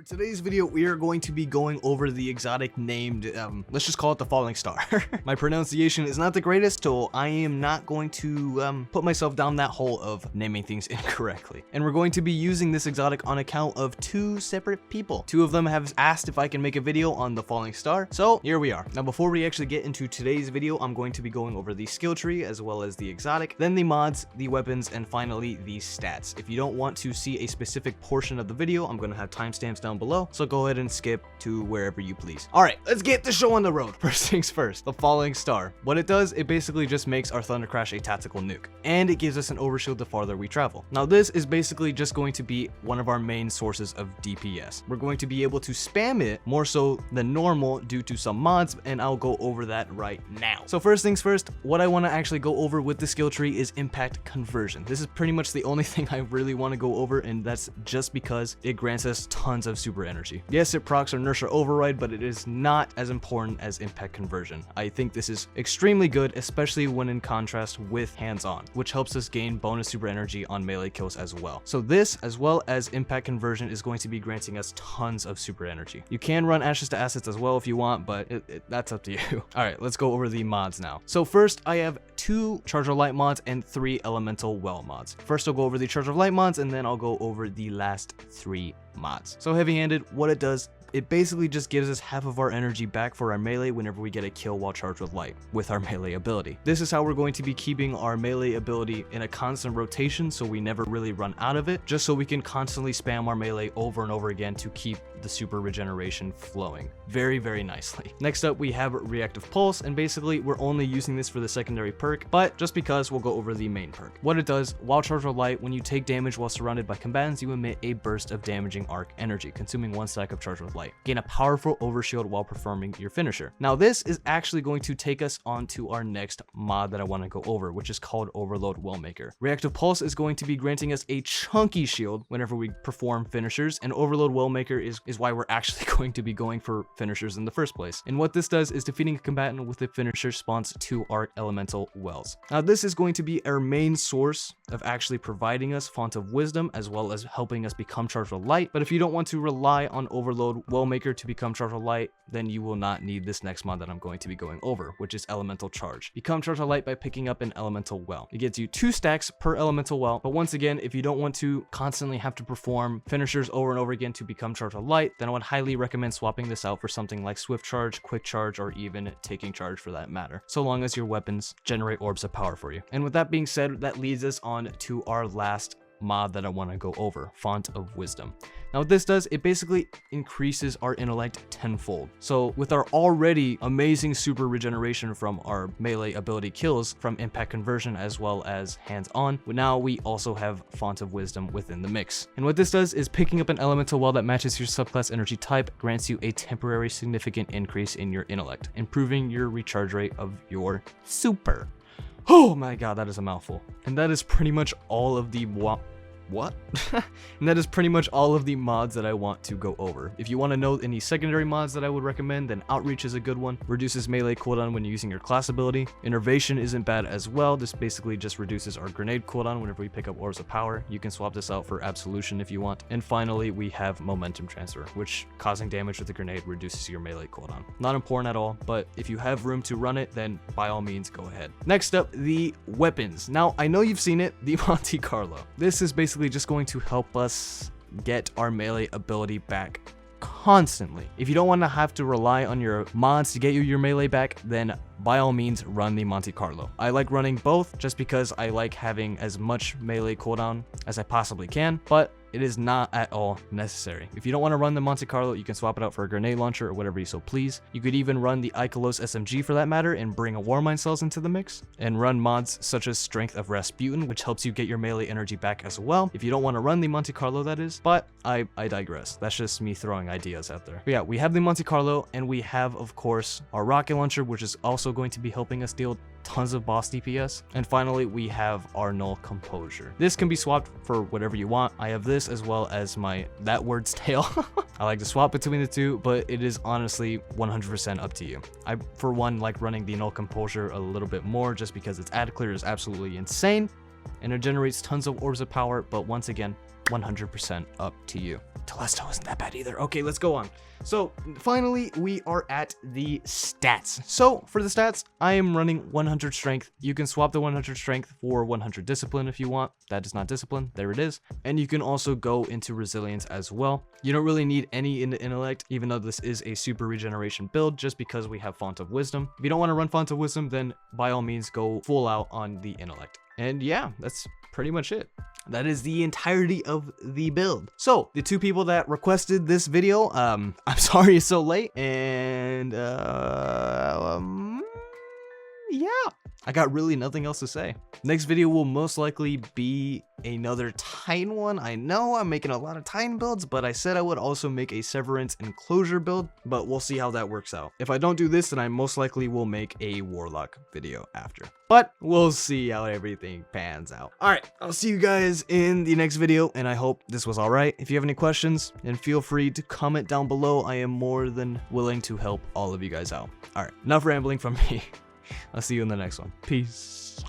For today's video, we are going to be going over the exotic named, let's just call it the Falling Star. My pronunciation is not the greatest, so I am not going to put myself down that hole of naming things incorrectly. And we're going to be using this exotic on account of two separate people. Two of them have asked if I can make a video on the Falling Star, so here we are. Now, before we actually get into today's video, I'm going to be going over the skill tree as well as the exotic, then the mods, the weapons, and finally the stats. If you don't want to see a specific portion of the video, I'm going to have timestamps down below, so go ahead and skip to wherever you please. All right, let's get the show on the road. First things first, the Falling Star. What it does, it basically just makes our Thunder Crash a tactical nuke, and it gives us an overshield the farther we travel. Now, this is basically just going to be one of our main sources of DPS. We're going to be able to spam it more so than normal due to some mods, and I'll go over that right now. So first things first, what I want to actually go over with the skill tree is impact conversion. This is pretty much the only thing I really want to go over, and that's just because it grants us tons of super energy. Yes, it procs our inertia override, but it is not as important as impact conversion. I think this is extremely good, especially when in contrast with hands-on, which helps us gain bonus super energy on melee kills as well. So this, as well as impact conversion, is going to be granting us tons of super energy. You can run ashes to assets as well if you want, but that's up to you. All right, let's go over the mods now. So first, I have 2 Charge of Light mods and 3 Elemental Well mods. First, I'll go over the Charge of Light mods, and then I'll go over the last 3 mods. So heavy-handed, what it does, it basically just gives us half of our energy back for our melee whenever we get a kill while charged with light with our melee ability. This is how we're going to be keeping our melee ability in a constant rotation so we never really run out of it, just so we can constantly spam our melee over and over again to keep the super regeneration flowing very, very nicely. Next up, we have Reactive Pulse, and basically we're only using this for the secondary perk, but just because, we'll go over the main perk. What it does, while charged with light, when you take damage while surrounded by combatants, you emit a burst of damaging arc energy, consuming 1 stack of charged with light. Gain a powerful overshield while performing your finisher. Now, this is actually going to take us on to our next mod that I want to go over, which is called Overload Wellmaker. Reactive Pulse is going to be granting us a chunky shield whenever we perform finishers, and Overload Wellmaker is why we're actually going to be going for finishers in the first place. And what this does is defeating a combatant with a finisher spawns 2 arc elemental wells. Now, this is going to be our main source of actually providing us Font of Wisdom, as well as helping us become charged with light. But if you don't want to rely on Overload Wellmaker to become charged with light, then you will not need this next mod that I'm going to be going over, which is Elemental Charge. Become charged with light by picking up an elemental well. It gets you 2 stacks per elemental well, but once again, if you don't want to constantly have to perform finishers over and over again to become charged with light, then I would highly recommend swapping this out for something like Swift Charge, Quick Charge, or even Taking Charge for that matter, so long as your weapons generate orbs of power for you. And with that being said, that leads us on to our last mod that I want to go over, Font of Wisdom. Now, what this does, it basically increases our intellect tenfold. So with our already amazing super regeneration from our melee ability kills from impact conversion as well as hands-on, now we also have Font of Wisdom within the mix. And what this does is picking up an elemental well that matches your subclass energy type grants you a temporary significant increase in your intellect, improving your recharge rate of your super. Oh my god, that is a mouthful. And that is pretty much all of the and that is pretty much all of the mods that I want to go over. If you want to know any secondary mods that I would recommend, then Outreach is a good one. Reduces melee cooldown when using your class ability. Innervation isn't bad as well. This basically just reduces our grenade cooldown whenever we pick up Orbs of Power. You can swap this out for Absolution if you want. And finally, we have Momentum Transfer, which causing damage with a grenade reduces your melee cooldown. Not important at all, but if you have room to run it, then by all means go ahead. Next up, the weapons. Now, I know you've seen it, the Monte Carlo. This is basically just going to help us get our melee ability back constantly. If you don't want to have to rely on your mods to get you your melee back, then by all means run the Monte Carlo. I like running both just because I like having as much melee cooldown as I possibly can, but it is not at all necessary. If you don't want to run the Monte Carlo, you can swap it out for a grenade launcher or whatever you so please. You could even run the Ikelos SMG for that matter and bring a Warmind cells into the mix, and run mods such as Strength of Rasputin, which helps you get your melee energy back as well. If you don't want to run the Monte Carlo, that is, but I digress. That's just me throwing ideas out there. But yeah, we have the Monte Carlo, and we have, of course, our rocket launcher, which is also going to be helping us deal tons of boss DPS. And finally, we have our Null Composure. This can be swapped for whatever you want. I have this as well as my That Word's Tale. I like to swap between the two, but it is honestly 100% up to you. I, for one, like running the Null Composure a little bit more just because its ad clear is absolutely insane and it generates tons of orbs of power, but once again, 100% up to you. Telesto isn't that bad either. Okay, let's go on. So finally, we are at the stats. So for the stats, I am running 100 strength. You can swap the 100 strength for 100 discipline if you want. That is not discipline. There it is. And you can also go into resilience as well. You don't really need any in the intellect, even though this is a super regeneration build, just because we have Font of Wisdom. If you don't want to run Font of Wisdom, then by all means go full out on the intellect. And yeah, that's pretty much it. That is the entirety of the build. So the two people that requested this video, I'm sorry it's so late, and yeah, I got really nothing else to say. Next video will most likely be another Titan one. I know I'm making a lot of Titan builds, but I said I would also make a Severance Enclosure build, but we'll see how that works out. If I don't do this, then I most likely will make a Warlock video after. But we'll see how everything pans out. All right, I'll see you guys in the next video, and I hope this was all right. If you have any questions, then feel free to comment down below. I am more than willing to help all of you guys out. All right, enough rambling from me. I'll see you in the next one. Peace.